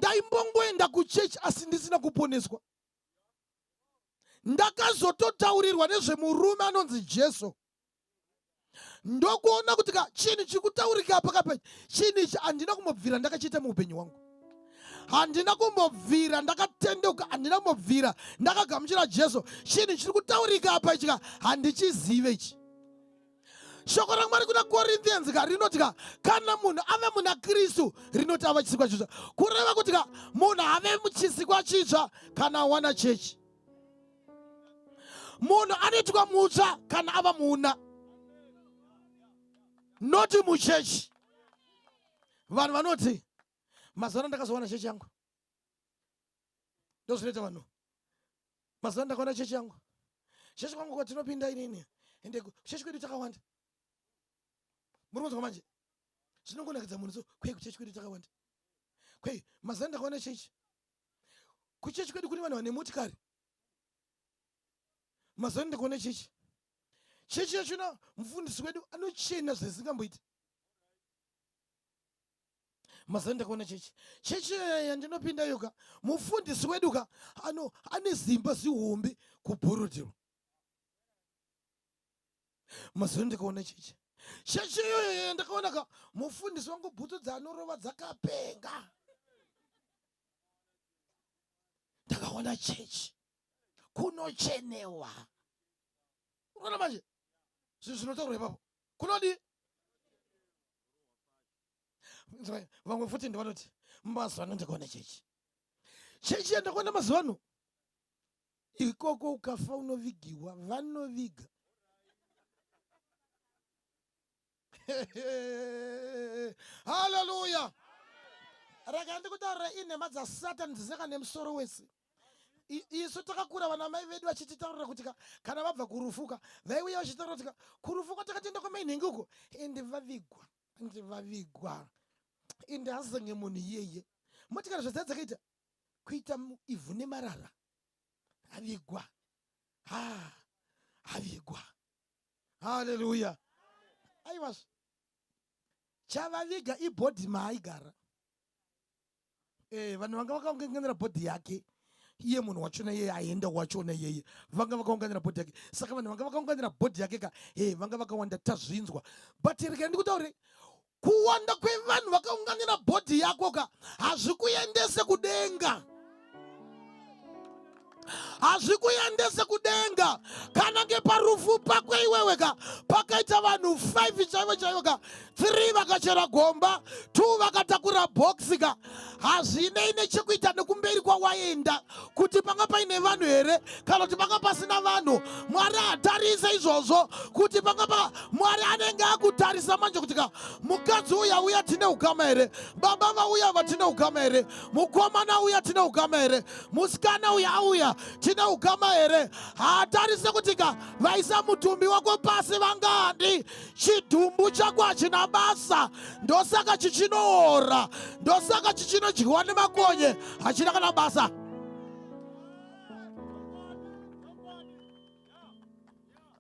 ndaimbongoenda kuchechi asi ndisina kuponeswa. Ndakazototaurirwa nezvemurume anonzi Jesu. Ndokuona kuti chinhu chikutaurika pakapa chinhu ichi handina kumbobvira ndakachita muupenyu hwangu. Handina kumbobvira ndakatendeuka, handina kumbobvira ndakagamuchira Jesu. Chinhu chiri kutaurika apa ichi handichizive ichi. Shoko raMwari kuna Corinthians rinoti kana munhu ave muna Kristu rinoti ava chisikwa chitsva. Kureva kuti munhu ave muchisikwa chitsva kana awana chechi. Munhu anoitwa mutsva kana ava muna, noti muchechi. Vanhu vanoti mazana ndakazowana chechi yangu. Ndozvinoita vanhu. Mazana ndakaona chechi yangu. Chechi kwangu kwatinopinda inini. Ende chechi kwedu takawanda. Muri manje. Zvinongonakidza munhu so kwei kuchechi kwedu takawanda. Kwei mazana ndakaona chechi. Kuchechi kwedu kune vanhu vane motikari. Mazana ndakaona chechi. Chechi yachona mufundisi wedu anochena zvisingamboiti. Mazana ndakaona chechi. Chechi yandinopinda yoga mufundisi wedu ane zimba zihombe kubhorodhero. Mazana ndakaona chechi. Chechi yoyo ndakaona mufundisi wangu bhutsu dzanorova dzakapenga. Ndakaona chechi kunochenewa. Unaona manje? Zvinotaurwa ipapo. Kunodi? Vamwe futi ndivanoti mazuvano ndakaona chechi. Chechi yandakaona mazuvano ikoko ukafa unovigiwa, vanoviga. Hallelujah. Rega ndikutaurira inhema dzaSatani dzisika nemusoro wese. Isu takakura vana mai vedu vachititaurira kuti kana vabva kurufuka vaiuya vachitaurira kuti kurufuka takatenda kwamainhengi uko ndivavigwa ende hazange munhu iyeye. Motikari zvadzai dzakaita kuita ivhu nemarara avigwa. Avigwa. Haleluya. Aiwazve chavaviga ibhodhi maaigara. Vanhu vanga vakaunganira bhodhi yake. Iye munhu wachona yeye aenda wachona yeye vanga vakaunganira bhodhi yake. Saka vanhu vanga vakaunganira bhodhi yake vanga vakawanda tazvinzwa. But rega ndikutaurire kuwanda kwevanhu vakaunganira bhodhi yako hazvikuendese kudenga. Hazvikuendese kudenga. Kana ngeparufu pakwe iwewe pakaita vanhu 5 chaivo chaivo 3 vakachera gomba, 2 vakatakura boxi hazvinei nechekuita nekumberi kwawaenda kuti panga paine vanhu here kana kuti panga pasina vanhu. Mwari hatarise izvozvo kuti panga Mwari anenge akutarisa manje kuti mukadzi uya tine ukama here, baba vauya vatine ukama here, mukomana uya tine ukama here, musikana uya auya tine ukama here. Hatarise kuti vaisa mutumbi wako pasi vangadi. Chidhumbu chako hachina basa, ndosaka chichinoora, ndosaka chichinodyiwa nemakonye, hachina kana basa.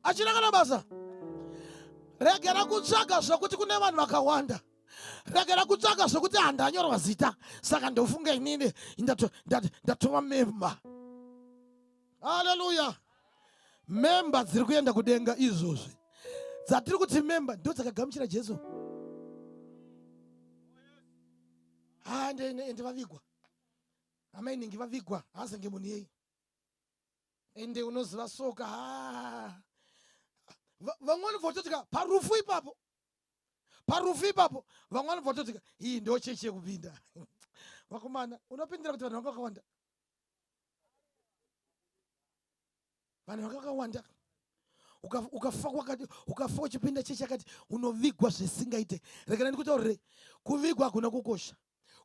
Hachina kana basa. Regera kutsvaga zvokuti kune vanhu vakawanda. Regera kutsvaga zvokuti handanyorwa zita, saka ndofunga inini ndatova memba. Haleluya. Memba dziri kuenda kudenga izvozvi. Dzatiri kuti memba ndo dzakagamuchira Jesu. Ndivavigwa. Amainingi vavigwa hazange munhu yei. Ende unoziva soka. Vamwani vototika parufu ipapo. Parufu ipapo vamwani vototika iyi ndo chechi yekupinda. Vakomana unopindira kuti vanhu vakawanda. Vanhu vakawanda. Ukafa uchipinda chechi yakati unovigwa zvisingaite. Rega ndikutaurire kuvigwa hakuna kukosha.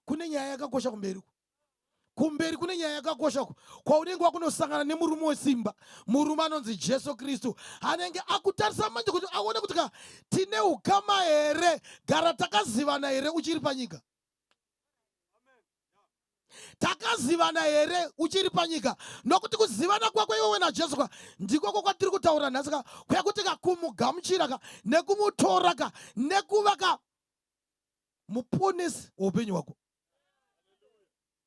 Kune nyaya yakakosha kumberi. Kumberi kune nyaya yakakosha kwaunenge wakunosangana nemurume wesimba, murume anonzi Jesu Kristu, anenge akutarisa manje kuti aone kuti tine ukama here, gara takazivana here uchiri panyika. Takazivana here uchiri panyika. Nokuti kuzivana kwako iwewe naJesu ndiko kwatiri kutaura nhasi kwekuti kumugamuchira nekumutora nekuva muponesi weupenyu hwako.